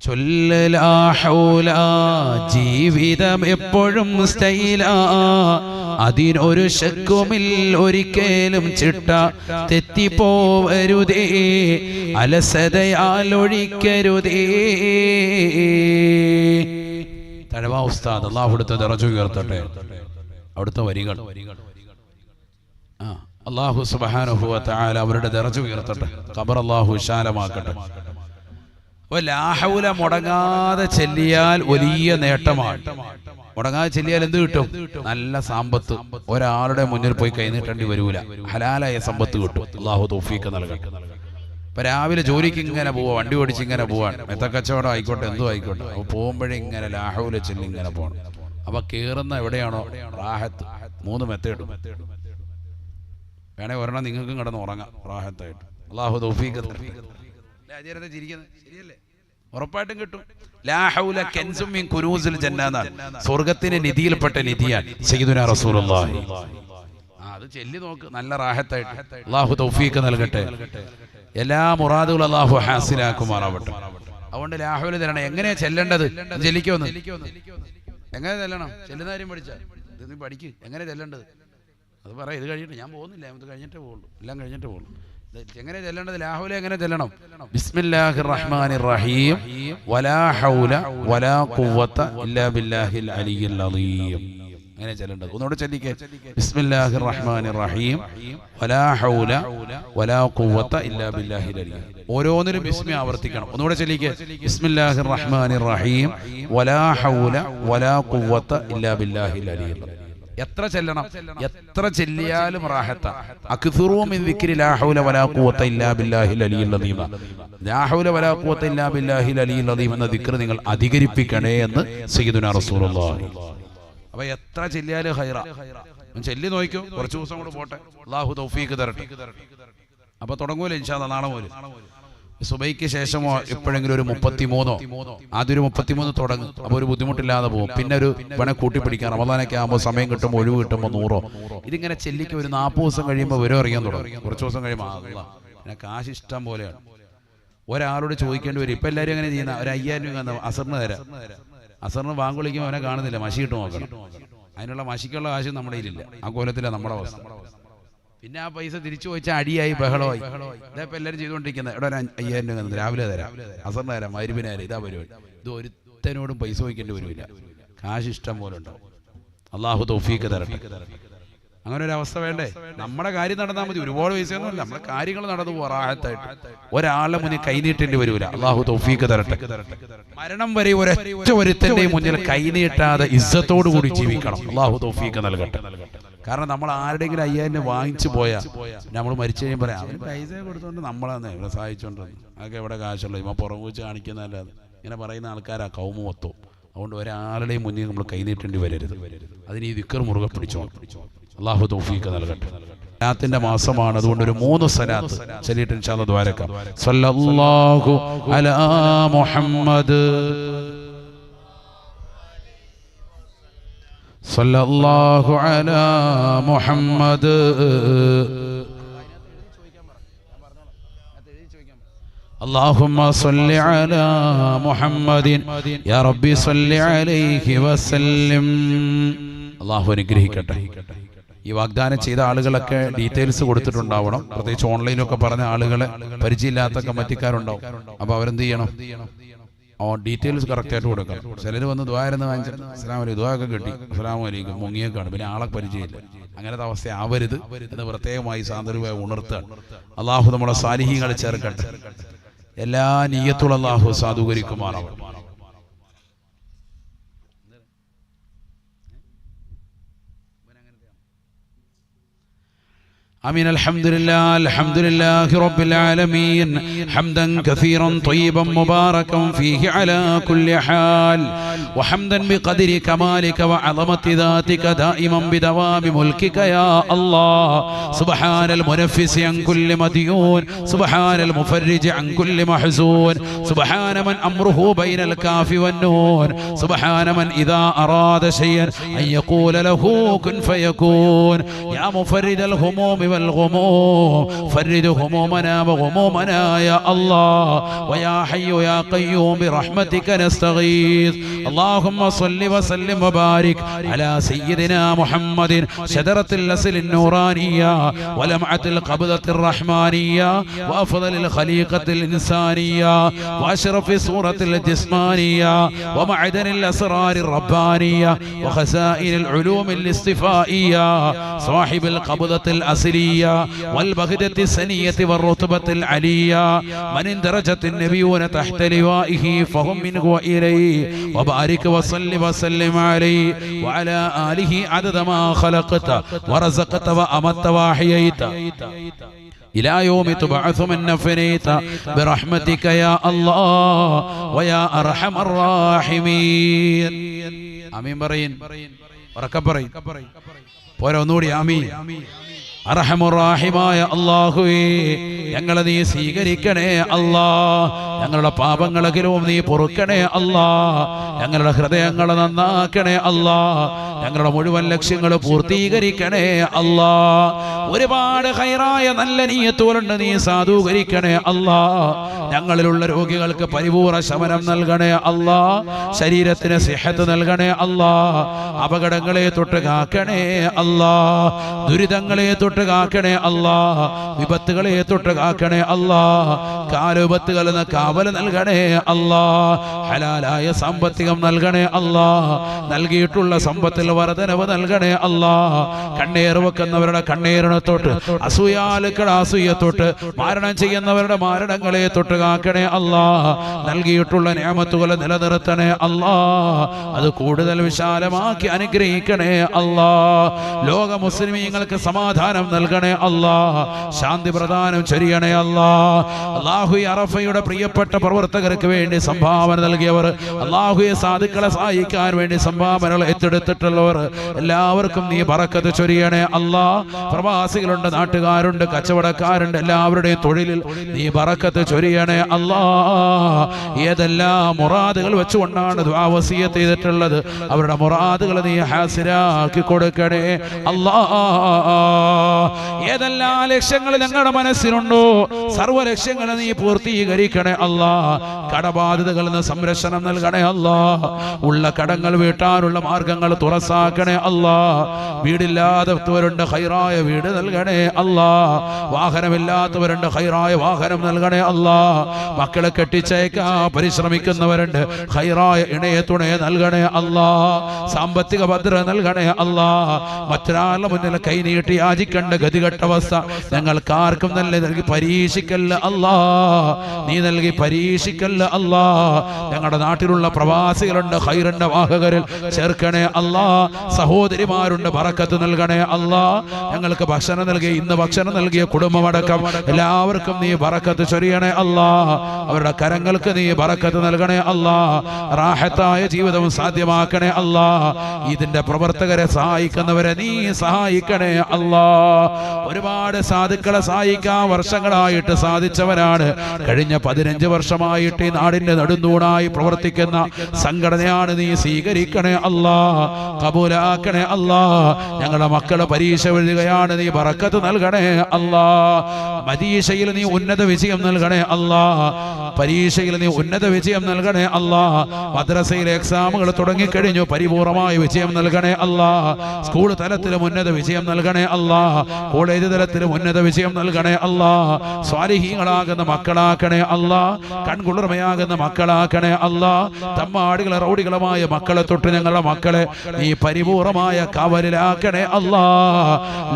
ചൊല്ലലാ ഹൗല ജീവിതം എപ്പോഴും സ്റ്റൈലാ, അതിനൊരു ശക്കുമിൽ ഒരിക്കലും ചിട്ട തെറ്റിപ്പോവരുതേ, അലസതയാൽ ഒഴിക്കരുതേ. തഴവാ ഉസ്താദ് അല്ലാഹു അവിടുത്തെ ദറജ ഉയർത്തട്ടെ. അവിടുത്തെ വരികൾ അല്ലാഹു സുബ്ഹാനഹു വ തആല അവരുടെ ദറജ ഉയർത്തട്ടെ, ഖബർ അല്ലാഹു വിശാലമാക്കട്ടെ. ലാ ഹൗല മുടങ്ങാതെ ചെല്ലിയാൽ വലിയ നേട്ടമാണ്. മുടങ്ങാതെ ചെല്ലിയാൽ എന്ത് കിട്ടും? നല്ല സമ്പത്ത്. ഒരാളുടെ മുന്നിൽ പോയി കൈനീട്ടേണ്ടി വരൂല, ഹലാലായ സമ്പത്ത് കിട്ടും. അല്ലാഹു തൗഫീഖ് നൽകട്ടെ. ഇപ്പൊ രാവിലെ ജോലിക്ക് ഇങ്ങനെ പോവാ, വണ്ടി ഓടിച്ച് ഇങ്ങനെ പോവാൻ, മെത്തക്കച്ചവടം ആയിക്കോട്ടെ എന്തും ആയിക്കോട്ടെ, അപ്പൊ പോകുമ്പോഴേ ഇങ്ങനെ ലാ ഹൗല ചെല്ലി ഇങ്ങനെ പോകണം. അപ്പൊ കേറുന്ന എവിടെയാണോ റാഹത്ത്, 3 മെത്തേടും വേണേ ഒരെണ്ണം നിങ്ങൾക്കും കിടന്ന് ഉറങ്ങാം റാഹത്തായിട്ട്. അല്ലാഹു തൗഫീഖ് ചിരിക്കുന്നത് ശരിയല്ലേ? ഉറപ്പായിട്ടും കിട്ടും. ലാ ഹൗല കൻസും മിൻ കുനൂസിൽ ജന്ന, സ്വർഗ്ഗത്തിന്റെ നിധിയിൽപ്പെട്ട നിധിയാണ് സയ്യിദുനാ റസൂലുള്ളാഹി. അത് ചെല്ലി നോക്ക്, നല്ല റാഹത്തായിട്ട്. അല്ലാഹു തൗഫീഖ് നൽകട്ടെ. എല്ലാ മുറാദുകളും അല്ലാഹു ഹാസിലാക്കുമാറാവട്ടെ. അതുകൊണ്ട് ലാ ഹൗല തരണം. എങ്ങനെയാ ചെല്ലേണ്ടത്? ചെല്ലിക്കോന്ന് എങ്ങനെ ചെല്ലണം? ചെല്ലുന്ന കാര്യം പഠിച്ചാൽ ഇത് നീ പഠിക്ക്. എങ്ങനെ ചെല്ലേണ്ടത് അത് പറയാം. ഇത് കഴിഞ്ഞിട്ട് ഞാൻ പോകുന്നില്ല, ഇത് കഴിഞ്ഞിട്ടേ പോകുള്ളൂ, എല്ലാം കഴിഞ്ഞിട്ടേ പോകുള്ളൂ. എങ്ങനെ ചെല്ലേണ്ടത്? ലാ ഹൗല എങ്ങനെ ചെല്ലണം? ബിസ്മില്ലാഹിർ റഹ്മാനിർ റഹീം വലാ ഹൗല വലാ ഖുവത ഇല്ലാ ബില്ലാഹിൽ അലിയ്യിൽ അളീം. അങ്ങനെ ചെല്ലേണ്ടത്. ഒന്നുകൂടെ ചൊല്ലിക്കേ. ബിസ്മില്ലാഹിർ റഹ്മാനിർ റഹീം വലാ ഹൗല വലാ ഖുവത ഇല്ലാ ബില്ലാഹിൽ അലിയ്യിൽ. ഓരോന്നിലും ബിസ്മി ആവർത്തിക്കണം. ഒന്നുകൂടെ ചൊല്ലിക്കേ. ബിസ്മില്ലാഹിർ റഹ്മാനിർ റഹീം വലാ ഹൗല വലാ ഖുവത ഇല്ലാ ബില്ലാഹിൽ അലിയ്യിൽ. എത്ര ചെല്ലണം? എത്ര ചെല്ലിയാലും റാഹത്ത. അക്ഥറൂ മിൻ ദിക്രി ലാ ഹൗല വലാ ഖുവത ഇല്ലാ ബില്ലാഹിൽ അലിയ്യിൽ അളീം. ലാ ഹൗല വലാ ഖുവത ഇല്ലാ ബില്ലാഹിൽ അലിയ്യിൽ അളീം എന്ന ദിക്ർ നിങ്ങൾ അധികരിപ്പിക്കണേ എന്ന് സയ്യിദുനാ റസൂലുള്ളാഹി. അപ്പൊ എത്ര ചെല്ലിയാലും ഖൈറ. ചെല്ലി നോക്കിക്കോ, കുറച്ച് ദിവസം കൂടെ പോട്ടെ, അല്ലാഹു തൗഫീഖ് തരട്ടെ. അപ്പൊ തുടങ്ങൂല ഇൻഷാ അല്ലാഹ് നാളെ മുതൽ. സുബൈക്ക് ശേഷമോ എപ്പോഴെങ്കിലും ഒരു 33 ആദ്യം ഒരു 33 തുടങ്ങും. അപ്പോൾ ഒരു ബുദ്ധിമുട്ടില്ലാതെ പോകും. പിന്നെ ഒരു വേണേൽ കൂട്ടിപ്പിടിക്കാം. റമദാനൊക്കെ ആകുമ്പോൾ സമയം കിട്ടുമ്പോൾ ഒഴിവ് കിട്ടുമ്പോൾ 100 ഇതിങ്ങനെ ചെല്ലിക്ക് ഒരു 40 ദിവസം കഴിയുമ്പോൾ വരും അറിയാൻ തുടങ്ങും. കുറച്ച് ദിവസം കഴിയുമ്പോൾ പിന്നെ കാശ് ഇഷ്ടം പോലെയാണ്. ഒരാളോട് ചോദിക്കേണ്ടി വരും. ഇപ്പം എല്ലാവരും അങ്ങനെ ചെയ്യുന്ന ഒരു 5000 രൂപ അസറിന് തരാം. അസറിന് ബാങ്ക് വിളിക്കുമ്പോൾ അവനെ കാണുന്നില്ല, മഷി ഇട്ട് നോക്കണം. അതിനുള്ള മഷിക്കുള്ള കാശ് നമ്മുടെ കയ്യിലില്ല. ആ കോലത്തിലാണ് നമ്മുടെ അവസ്ഥ. പിന്നെ ആ പൈസ തിരിച്ചു ചോദിച്ചാൽ അടിയായി ബഹളമായി. ഇതേപ്പം എല്ലാവരും ചെയ്തുകൊണ്ടിരിക്കുന്നത്. ഇവിടെ ഒരു 5000 രൂപ രാവിലെ തരാം, അസറിന് തരാം, മഗ്‌രിബിന് തരാം, ഇതാ പരിപാടി. ഇത് ഒരുത്തനോടും പൈസ ചോദിക്കേണ്ടി വരില്ല. കാശ് ഇഷ്ടം പോലെ ഉണ്ടാവും. അല്ലാഹു തൗഫീഖ് തരട്ടെ. അങ്ങനെ ഒരു അവസ്ഥ വേണ്ടേ? നമ്മുടെ കാര്യം നടന്നാൽ മതി. ഒരുപാട് പൈസയൊന്നുമില്ല, നമ്മുടെ കാര്യങ്ങൾ നടന്നു റാഹത്തായിട്ട്. ഒരാളുടെ മുന്നിൽ കൈനീട്ടേണ്ടി വരില്ല. അല്ലാഹു തൗഫീഖ് തരട്ടെ. മരണം വരെ ഒരൊറ്റ ഒരുത്തന്റെ മുന്നിൽ കൈനീട്ടാതെ ഇസ്സത്തോടു കൂടി ജീവിക്കണം. അല്ലാഹു തൗഫീഖ് നൽകട്ടെ. കാരണം നമ്മൾ ആരുടെയെങ്കിലും 5000 രൂപ വാങ്ങിച്ചു പോയാൽ നമ്മൾ മരിച്ചു കഴിയുമ്പോൾ പറയാം അവന് പൈസ കൊടുത്തുകൊണ്ട് നമ്മളാന്ന് ഇവിടെ സഹായിച്ചുകൊണ്ടിരുന്നത്. അതൊക്കെ എവിടെ കാശുള്ളൂ, ഇവ പുറം വെച്ച് കാണിക്കുന്നതല്ലാതെ ഇങ്ങനെ പറയുന്ന ആൾക്കാരാ കൗമ മൊത്തവും. അതുകൊണ്ട് ഒരാളുടെയും മുന്നിൽ നമ്മൾ കൈനീട്ടേണ്ടി വരരുത്. അതിന് ഈ ദിക്ർ മുറുകെ പിടിച്ചോണം. അല്ലാഹു തൗഫീഖ് നൽകട്ടെ. സലാത്തിന്റെ മാസമാണ്. അതുകൊണ്ട് ഒരു 3 സലാത്ത് ചൊല്ലിയിട്ട് ഇൻഷാ അല്ലാഹ് ദുആരക്കാം. സല്ലല്ലാഹു അലാ മുഹമ്മദ് സല്ലല്ലാഹു അലാ മുഹമ്മദ് اللهم صل على محمد يا ربي صل عليه وسلم. അല്ലാഹു അനുഗ്രഹിക്കട്ടെ. ഈ വാഗ്ദാനം ചെയ്ത ആളുകളൊക്കെ ഡീറ്റെയിൽസ് കൊടുത്തിട്ടുണ്ടാവണം. പ്രത്യേകിച്ച് ഓൺലൈനൊക്കെ പറഞ്ഞ ആളുകളെ പരിചയമില്ലാത്ത കമ്മിറ്റിക്കാരുണ്ടാവും. അപ്പോൾ അവരെന്ത് ചെയ്യണം? ഡീറ്റെയിൽസ് കറക്റ്റായിട്ട് കൊടുക്കണം. ചിലർ വന്ന് ദുആയിരുന്ന് വാങ്ങിച്ചിട്ട് അസ്സലാമു അലൈക്കും ദുആയൊക്കെ കിട്ടി, അസ്സലാമു അലൈക്കും മുങ്ങിയേക്കാണ്, പിന്നെ ആളെ പരിചയമില്ല. അങ്ങനത്തെ അവസ്ഥ ആവരുത് എന്ന് പ്രത്യേകമായി സാന്ദർഭികമായി ഉണർത്തുകയാണ്. അല്ലാഹു നമ്മളെ സാലിഹീങ്ങളെ ചേർക്കട്ടെ. എല്ലാ നിയ്യത്തുള്ള അല്ലാഹു സാധൂകരിക്കുമാറാവട്ടെ. آمين. الحمد لله رب العالمين حمدا كثيرا طيبا مباركا فيه على كل حال، وحمدا بقدر كمالك وعظمة ذاتك دائما بدوام ملكك يا الله. سبحان المنفس عن كل مديون، سبحان المفرج عن كل محزون، سبحان من أمره بين الكاف والنون، سبحان من إذا أراد شيئا أن يقول له كن فيكون. يا مفرد الهموم والغموم فرج همومنا وغمومنا يا الله ويا حي يا قيوم برحمتك نستغيث اللهم صل وسلم وبارك على سيدنا محمد شجرة الأصل النورانية ولمعة القبضة الرحمانية وأفضل الخليقة الإنسانية وأشرف صورة الجسمانية ومعدن الأسرار الربانية وخزائن العلوم الاصطفائية صاحب القبضة الأصلية والبغدة السنية والرتبة العلية من اندرجت النبيون تحت لوائه فهم منه وإليه وبارك وصل وسلم عليه وعلى آله عدد ما خلقت ورزقت وأمت وأحييت إلى يوم تبعث من نفنيت برحمتك يا الله ويا أرحم الراحمين آمين برين وركبرين പോരോ നൂടി ആമീൻ അർഹമുറാഹിമായ അല്ലാഹുവേ ഞങ്ങളെ നീ സ്വീകരിക്കണേ അല്ലാ ഞങ്ങളുടെ പാപങ്ങളെങ്കിലും നീ പൊറുക്കണേ അല്ലാ ഞങ്ങളുടെ ഹൃദയങ്ങളെ നന്നാക്കണേ അല്ലാ ഞങ്ങളുടെ മുഴുവൻ ലക്ഷ്യങ്ങൾ പൂർത്തീകരിക്കണേ അല്ലാ ഒരുപാട് ഖൈറായ നല്ല നിയ്യത്തുകളുണ്ട് നീ സാധൂകരിക്കണേ അല്ലാ ഞങ്ങളിലുള്ള രോഗികൾക്ക് പരിപൂർണ ശമനം നൽകണേ അല്ലാ ശരീരത്തിന് സിഹത്ത് നൽകണേ അല്ലാ അപകടങ്ങളെ തൊട്ട് കാക്കണേ അല്ലാ ദുരിതങ്ങളെ തൊട്ട് കാക്കണേ അല്ലാ വിപത്തുകളെ തൊട്ട് കാക്കണേ അല്ലാ കാലുപത്തുകളിൽ നിന്ന് കാവൽ നൽകണേ അല്ലാ ഹലാലായ സാമ്പത്തികം നൽകണേ അല്ലാ നൽകിയിട്ടുള്ള സമ്പത്തിൽ വർധനവ് നൽകണേ അല്ലാ കണ്ണേർ വെക്കുന്നവരുടെ കണ്ണേറിനെ തൊട്ട് അസൂയാലുക്കളുടെ അസൂയത്തൊട്ട് മാരണം ചെയ്യുന്നവരുടെ മാരണങ്ങളെ തൊട്ട് കാക്കണേ അല്ലാ നൽകിയിട്ടുള്ള നിഅമത്തുകളെ നിലനിർത്തണേ അല്ലാ അത് കൂടുതൽ വിശാലമാക്കി അനുഗ്രഹിക്കണേ അല്ലാ ലോക മുസ്ലിമീങ്ങൾക്ക് സമാധാനം നൽകണേ അല്ലാ ശാന്തി പ്രദാനം ചൊരിയണേ അല്ലാ അല്ലാഹുവേ അറഫയുടെ പ്രിയപ്പെട്ട പ്രവർത്തകർക്ക് വേണ്ടി സംഭാവന നൽകിയവർ അല്ലാഹുവേ സാധുക്കളെ സഹായിക്കാൻ വേണ്ടി സംഭാവനകൾ ഏറ്റെടുത്തിട്ടുള്ളവർ എല്ലാവർക്കും നീ ബറക്കത്ത് ചൊരിയണേ അല്ലാ പ്രവാസികളുണ്ട് നാട്ടുകാരുണ്ട് കച്ചവടക്കാരുണ്ട് എല്ലാവരുടെയും തൊഴിലിൽ നീ ബറക്കത്ത് ചൊരിയണേ അല്ലാ ഏതെല്ലാം മുറാദുകൾ വെച്ചുകൊണ്ടാണ് ദുആ വസിയത്ത് ചെയ്തിട്ടുള്ളത് അവരുടെ മുറാദുകൾ നീ ഹാസിരാക്കി കൊടുക്കണേ അല്ലാ ഏതെല്ലാം ലക്ഷ്യങ്ങൾ ഞങ്ങളുടെ മനസ്സിലുണ്ടോ സർവ്വ ലക്ഷ്യങ്ങളെ നീ പൂർത്തീകരിക്കണേ അല്ലാ കടബാധിതകളിൽ നിന്ന് സംരക്ഷണം നൽകണേ അല്ലാ ഉള്ള കടങ്ങൾ വീട്ടാനുള്ള മാർഗങ്ങൾ തുറസാക്കണേ അല്ലാ വീടില്ലാത്തവരുണ്ട് ഖൈറായ വീട് നൽകണേ അല്ലാ വാഹനമില്ലാത്തവരുണ്ട് ഖൈറായ വാഹനം നൽകണേ അല്ലാ മക്കളെ കെട്ടിച്ചയക്കാൻ പരിശ്രമിക്കുന്നവരുണ്ട് ഖൈറായ ഇണയെ തുണയെ നൽകണേ അല്ലാ സാമ്പത്തിക ഭദ്രത നൽകണേ അല്ലാ മറ്റൊരാളുടെ മുന്നിൽ കൈനീട്ടി യാചിക്കേണ്ട ഗതികെട്ട അവസ്ഥ ഞങ്ങൾക്കാർക്കും നല്ല നൽകി പരീക്ഷിക്കല്ല അല്ലാ നീ നൽകി പരീക്ഷിക്കല്ല അല്ലാ ഞങ്ങളുടെ നാട്ടിലുള്ള പ്രവാസികളുണ്ട് ഖൈറിന്റെ വാഹകരിൽ ചേർക്കണേ അല്ലാ സഹോദരിമാരുണ്ട് ബറക്കത്ത് നൽകണേ അല്ലാ ഞങ്ങൾക്ക് ഭക്ഷണം നൽകി ഇന്ന് ഭക്ഷണം നൽകിയ കുടുംബമടക്കം എല്ലാവർക്കും നീ ബറക്കത്ത് ചൊരിയണേ അല്ലാ അവരുടെ കരങ്ങൾക്ക് നീ ബറക്കത്ത് നൽകണേ അല്ലാ റാഹത്തായ ജീവിതം സാധ്യമാക്കണേ അല്ലാ ഇതിന്റെ പ്രവർത്തകരെ സഹായിക്കുന്നവരെ നീ സഹായിക്കണേ അല്ലാ ഒരുപാട് സാധുക്കളെ സഹായിക്കാൻ വർഷങ്ങളായിട്ട് സാധിച്ചവരാണ് കഴിഞ്ഞ 15 വർഷമായിട്ട് ഈ നാടിന്റെ നെടുന്തൂണായി പ്രവർത്തിക്കുന്ന സംഘടനയാണ് നീ സ്വീകരിക്കണേ അല്ലാ കബൂലാക്കണേ അല്ലാ ഞങ്ങളുടെ മക്കളെ പരീക്ഷ എഴുതുകയാണ് നീ ബറക്കത്ത് നൽകണേ അല്ലാ പരീക്ഷയിൽ നീ ഉന്നത വിജയം നൽകണേ അല്ലാ പരീക്ഷയിൽ നീ ഉന്നത വിജയം നൽകണേ അല്ലാ മദ്രസയിലെ എക്സാമുകൾ തുടങ്ങിക്കഴിഞ്ഞു പരിപൂർണമായ വിജയം നൽകണേ അല്ലാ സ്കൂൾ തലത്തിലും ഉന്നത വിജയം നൽകണേ അല്ലാ കോളേജ് തലത്തിലും ഉന്നത വിജയം നൽകണേ അല്ലാ സ്വാലിഹീങ്ങളാകുന്ന മക്കളാക്കണേ അല്ലാ കൺകുളിർമയാകുന്ന മക്കളാക്കണേ അല്ലാ തമ്മാടികളെ റൗഡികളുമായ മക്കളെ തൊട്ട് ഞങ്ങളുടെ മക്കളെ നീ പരിപൂർണമായ കവലിലാക്കണേ അല്ലാ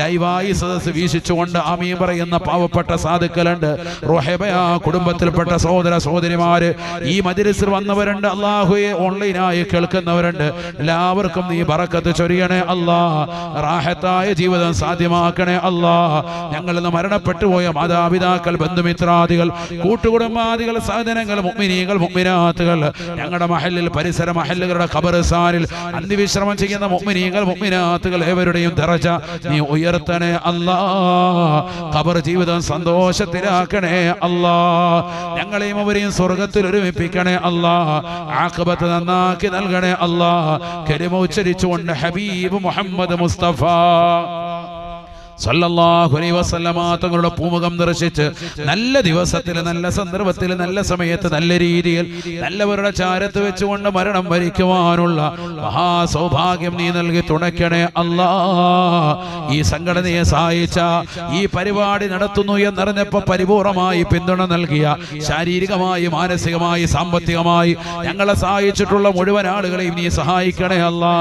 ലൈവായി സദസ് വീശിച്ചുകൊണ്ട് ആമീൻ പറയുന്ന പാവപ്പെട്ട സാധുക്കളുണ്ട് റുഹൈബയാ കുടുംബത്തിൽപ്പെട്ട സഹോദര സഹോദരിമാര് ഈ മജ്‌ലിസിൽ വന്നവരുണ്ട് അല്ലാഹുവേ ഓൺലൈനായി കേൾക്കുന്നവരുണ്ട് എല്ലാവർക്കും നീ ബറക്കത്ത് ചൊരിയണേ അല്ലാ റാഹത്തായ ജീവിതം സാധ്യമാക്കണേ അല്ലാ ഞങ്ങളിൽ നിന്ന് മരണപ്പെട്ടു പോയ മാതാപിതാക്കൾ ബന്ധുമിത്രാദികൾ കൂട്ടുകുടുംബാദികൾ സഹോദരങ്ങൾ മുഅ്മിനീകൾ മുഅ്മിനാത്തുകൾ ഞങ്ങളുടെ മഹല്ലിൽ പരിസര മഹല്ലുകളുടെ ഖബർസ്ഥാനിൽ അന്ത്യവിശ്രമം ചെയ്യുന്ന മുഅ്മിനീകൾ മുഅ്മിനാത്തുകൾ ഏവരുടെയും ദറജ നീ ഉയർത്തണേ അല്ലാ ഖബർ ജീവിതം സന്തോഷത്തിലാക്കണേ അല്ലാ ഞങ്ങളെയും അവരെയും സ്വർഗ്ഗത്തിൽ ഒരുമിപ്പിക്കണേ അല്ലാ ആഖിബത്ത് നന്നാക്കി നൽകണേ അല്ലാ കലിമ ഉച്ചരിച്ചുകൊണ്ട് ഹബീബ് മുഹമ്മദ് മുസ്തഫ സല്ലല്ലാഹു അലൈഹി വസല്ലമ തങ്ങളുടെ പൂമുഖം ദർശിച്ച് നല്ല ദിവസത്തിൽ, നല്ല സന്ദർഭത്തിൽ, നല്ല സമയത്ത്, നല്ല രീതിയിൽ നല്ലവരുടെ ചാരത്ത് വെച്ചുകൊണ്ട് മരണം വരിക്കുവാനുള്ള മഹാസൗഭാഗ്യം നീ നൽകി തുണയ്ക്കണേ അല്ലാ. ഈ സംഘടനയെ സഹായിച്ച, ഈ പരിപാടി നടത്തുന്നു എന്നറിഞ്ഞപ്പോൾ പരിപൂർണമായി പിന്തുണ നൽകിയ, ശാരീരികമായി, മാനസികമായി, സാമ്പത്തികമായി ഞങ്ങളെ സഹായിച്ചിട്ടുള്ള മുഴുവൻ ആളുകളെയും നീ സഹായിക്കണേ അല്ലാ.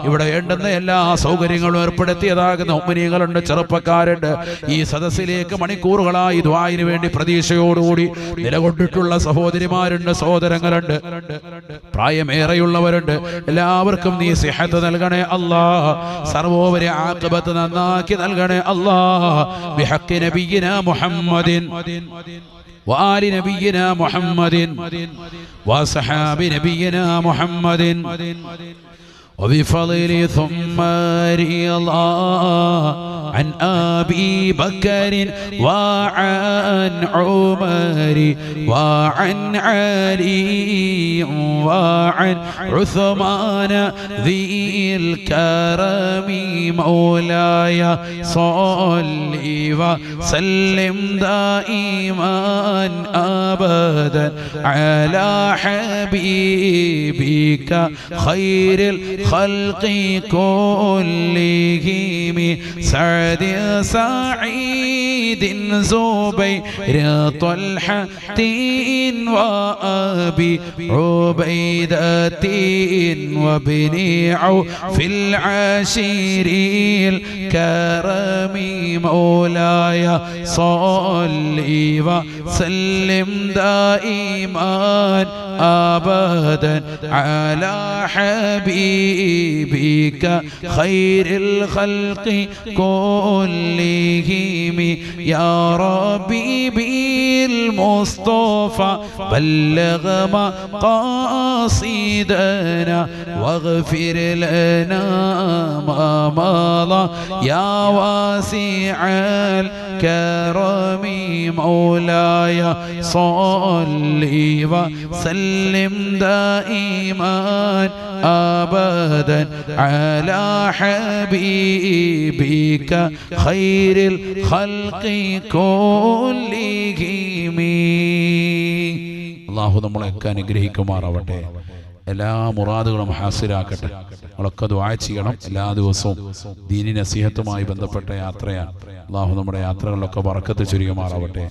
ഇവിടെ വേണ്ടുന്ന എല്ലാ സൗകര്യങ്ങളും ഏർപ്പെടുത്തിയതാകുന്ന ഉമ്മനീകളുണ്ട്, ചെറുപ്പക്കാരുണ്ട്. ഈ സദസ്സിലേക്ക് മണിക്കൂറുകളായി ദുആഇന് വേണ്ടി പ്രതീക്ഷയോടുകൂടി നിലകൊണ്ടിട്ടുള്ള സഹോദരിമാരുണ്ട്, സഹോദരങ്ങളുണ്ട്, പ്രായമേറെയുള്ളവരുണ്ട്. എല്ലാവർക്കും നീ സിഹത്ത് നൽകണേ അല്ലാ. സർവോപരി ആഖിബത്ത് നന്നാക്കി നൽകണേ അല്ലാ. ബിഹഖി നബിയിനാ മുഹമ്മദിൻ وآل نبينا محمد وصحاب نبينا محمد وبفضل ثم رضا عن أبي بكر وعن عمر وعن علي وعن عثمان ذي الكرم مولاي صل وسلم دائما أبدا على حبيبك خير الخلق كلهم سعد سعيد زبير طلحة وأبي عبيدة وابن عوف العشير الكرم مولاي صل وسلم دائما أبدا على حبيبك خير الخلق كلهم يا ربي بالمصطفى بلغ مقاصدنا واغفر لنا ما مضى يا واسع الكرم مولاي صل وسلم دائما أبدا على حبيبك خير الخلق كلهم. അല്ലാഹു നമ്മളെയൊക്കെ അനുഗ്രഹിക്കുമാറാവട്ടെ. എല്ലാ മുറാദുകളും ഹാസിലാക്കട്ടെ. നമ്മളൊക്കെ ദുആ ചെയ്യണം. എല്ലാ ദിവസവും ദീനി നസീഹത്തുമായി ബന്ധപ്പെട്ട യാത്രയാണ്. അല്ലാഹു നമ്മുടെ യാത്രകളിലൊക്കെ ബറക്കത്ത് ചൊരിയുമാറാവട്ടെ.